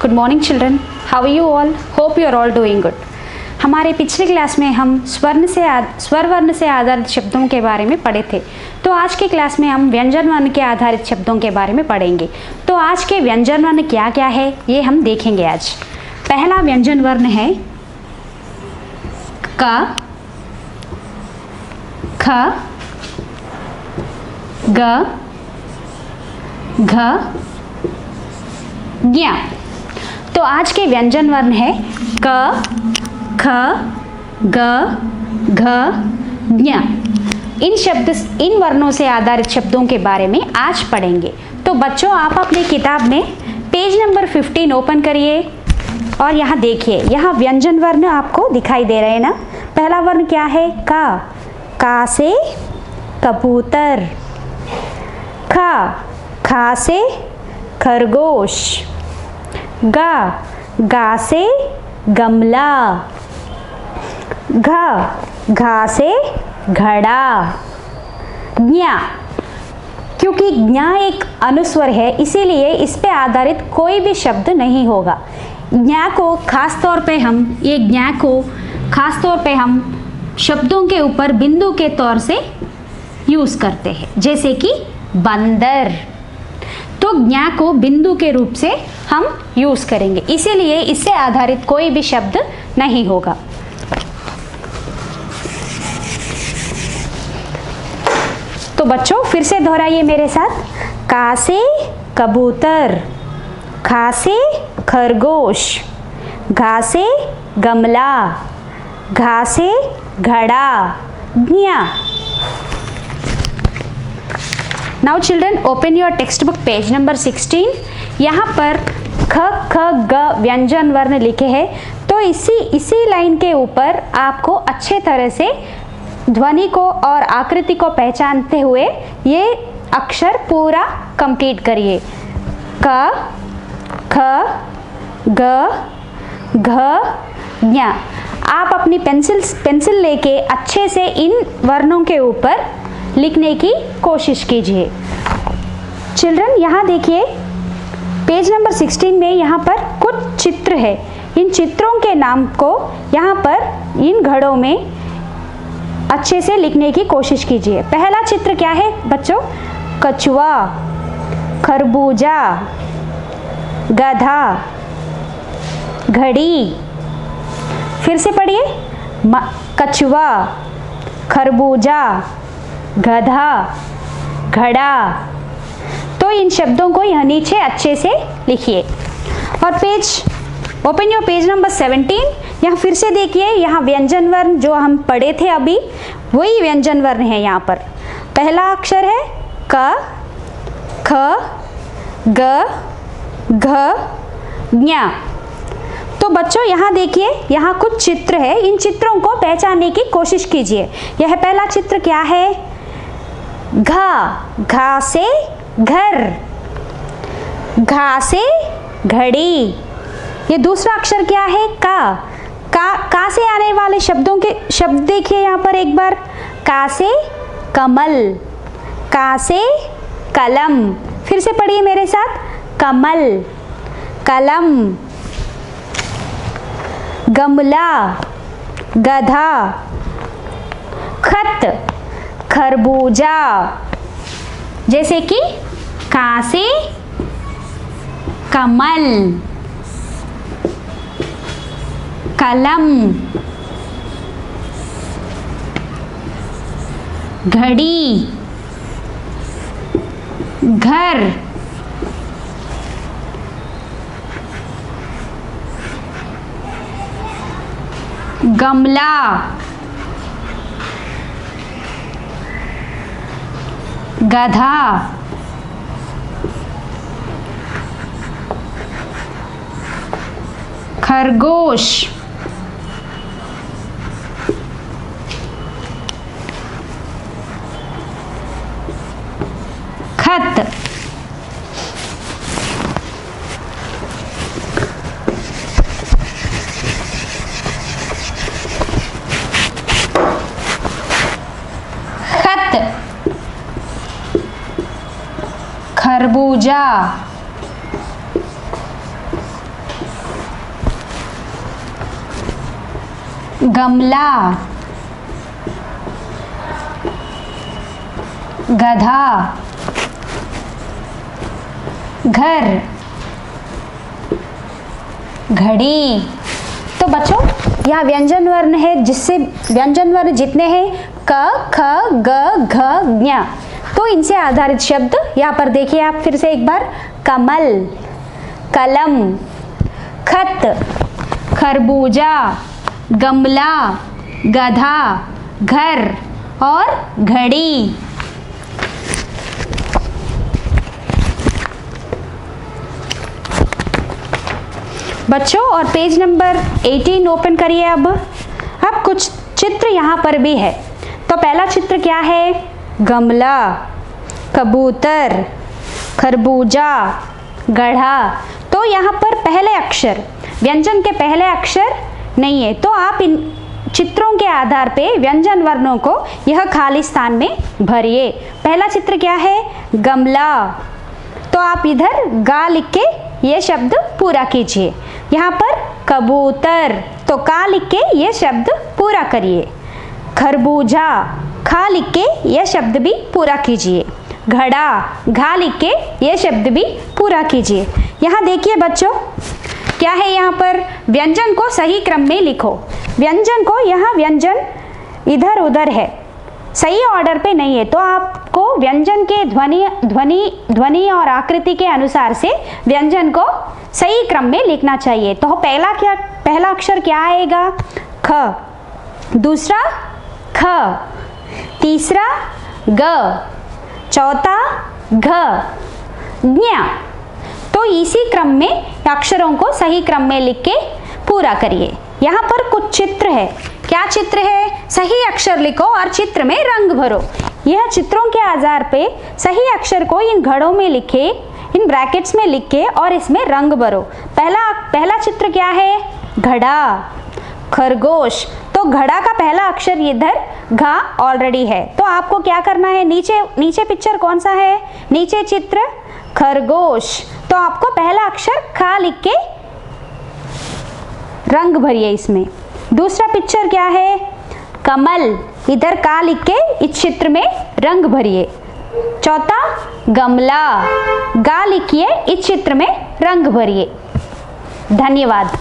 Good morning children, how are you all? Hope you are all doing good. हमारे पिछले class में हम स्वर वर्ण से आधारित शब्दों के बारे में पढ़े थे। तो आज के क्लास में हम व्यंजन वर्ण के आधारित शब्दों के बारे में पढ़ेंगे। तो आज के व्यंजन वर्ण क्या क्या है ये हम देखेंगे आज। पहला व्यंजन वर्ण है क, ख, ग, घ, ज्ञ। तो आज के व्यंजन वर्ण है क, ख, ग, घ, ज्ञ। इन वर्णों से आधारित शब्दों के बारे में आज पढ़ेंगे। तो बच्चों, आप अपनी किताब में पेज नंबर 15 ओपन करिए और यहाँ देखिए, यहाँ व्यंजन वर्ण आपको दिखाई दे रहे हैं ना। पहला वर्ण क्या है? का से कबूतर, खा से खरगोश, गा से गमला, घा से घड़ा, ज्ञ। क्योंकि ज्ञ एक अनुस्वर है इसीलिए इस पे आधारित कोई भी शब्द नहीं होगा। ज्ञ को खास तौर पे हम शब्दों के ऊपर बिंदु के तौर से यूज करते हैं, जैसे कि बंदर। तो ज्ञ को बिंदु के रूप से हम यूज करेंगे, इसीलिए इससे आधारित कोई भी शब्द नहीं होगा। तो बच्चों, फिर से दोहराइए मेरे साथ। का से कबूतर, खा से खरगोश, घा से गमला, घा से घड़ा, ज्ञ। Now children, open your text book page number 16। यहाँ पर ख, ख, ग व्यंजन वर्ण लिखे हैं। तो इसी लाइन के ऊपर आपको अच्छे तरह से ध्वनि को और आकृति को पहचानते हुए ये अक्षर पूरा कंप्लीट करिए। क, ख, ग, घ, ज्ञ। आप अपनी पेंसिल लेके अच्छे से इन वर्णों के ऊपर लिखने की कोशिश कीजिए। चिल्ड्रन, यहाँ देखिए पेज नंबर 16 में यहाँ पर कुछ चित्र है। इन चित्रों के नाम को यहाँ पर इन घड़ों में अच्छे से लिखने की कोशिश कीजिए। पहला चित्र क्या है बच्चों? कछुआ, खरबूजा, गधा, घड़ी। फिर से पढ़िए, कछुआ, खरबूजा, गधा, घड़ा। तो इन शब्दों को यहाँ नीचे अच्छे से लिखिए। और ओपन योर पेज नंबर 17। यहाँ फिर से देखिए, यहाँ व्यंजन वर्ण जो हम पढ़े थे अभी, वही व्यंजन वर्ण है। यहाँ पर पहला अक्षर है क, ख, ग, घ, ज्ञ। तो बच्चों, यहाँ देखिए, यहाँ कुछ चित्र है। इन चित्रों को पहचानने की कोशिश कीजिए। यह पहला चित्र क्या है? घा से घर, घा से घड़ी। ये दूसरा अक्षर क्या है? का से आने वाले शब्द देखिए यहाँ पर एक बार। का से कमल, का से कलम। फिर से पढ़िए मेरे साथ, कमल, कलम, गमला, गधा, खत, खरबूजा। जैसे कि का से कमल, कलम, घड़ी, घर, गमला, गधा, खरगोश, खत, खरबूजा, गमला, गधा, घर, घड़ी। तो बच्चों यहाँ व्यंजन वर्ण है, जिससे व्यंजन वर्ण जितने हैं क, ख, ग, घ, ज्ञ, तो इनसे आधारित शब्द यहाँ पर देखिए आप फिर से एक बार। कमल, कलम, खत, खरबूजा, गमला, गधा, घर और घड़ी। बच्चों और पेज नंबर 18 ओपन करिए। अब कुछ चित्र यहाँ पर भी है। तो पहला चित्र क्या है? गमला, कबूतर, खरबूजा, गधा। तो यहाँ पर पहले अक्षर, व्यंजन के पहले अक्षर नहीं है, तो आप इन चित्रों के आधार पे व्यंजन वर्णों को यह खाली स्थान में भरिए। पहला चित्र क्या है? गमला, तो आप इधर गा लिख के ये शब्द पूरा कीजिए। यहाँ पर कबूतर, तो का लिख के ये शब्द पूरा करिए। खरबूजा, खा लिख के ये शब्द भी पूरा कीजिए। घड़ा, घा लिख के ये शब्द भी पूरा कीजिए। यहाँ देखिए बच्चों क्या है, यहाँ पर व्यंजन को सही क्रम में लिखो। व्यंजन को, यहाँ व्यंजन इधर उधर है, सही ऑर्डर पे नहीं है, तो आपको व्यंजन के ध्वनि और आकृति के अनुसार से व्यंजन को सही क्रम में लिखना चाहिए। तो पहला अक्षर क्या आएगा? ख, दूसरा ख, तीसरा ग, चौथा घ, ज्ञ। तो इसी क्रम में अक्षरों को सही क्रम में लिख के पूरा करिए। यहाँ पर कुछ चित्र है। क्या चित्र है? सही अक्षर लिखो और चित्र में रंग भरो। यह चित्रों के आधार पे सही अक्षर को इन घड़ों में लिखे, इन ब्रैकेट्स में लिख के और इसमें रंग भरो। पहला चित्र क्या है? घड़ा, खरगोश। तो घड़ा का पहला अक्षर इधर घा ऑलरेडी है, तो आपको क्या करना है? नीचे पिक्चर कौन सा है? नीचे चित्र खरगोश, तो आपको पहला अक्षर खा लिख के रंग भरिए इसमें। दूसरा पिक्चर क्या है? कमल, इधर का लिख के इस चित्र में रंग भरिए। चौथा गमला, गा लिखिए, इस चित्र में रंग भरिए। धन्यवाद।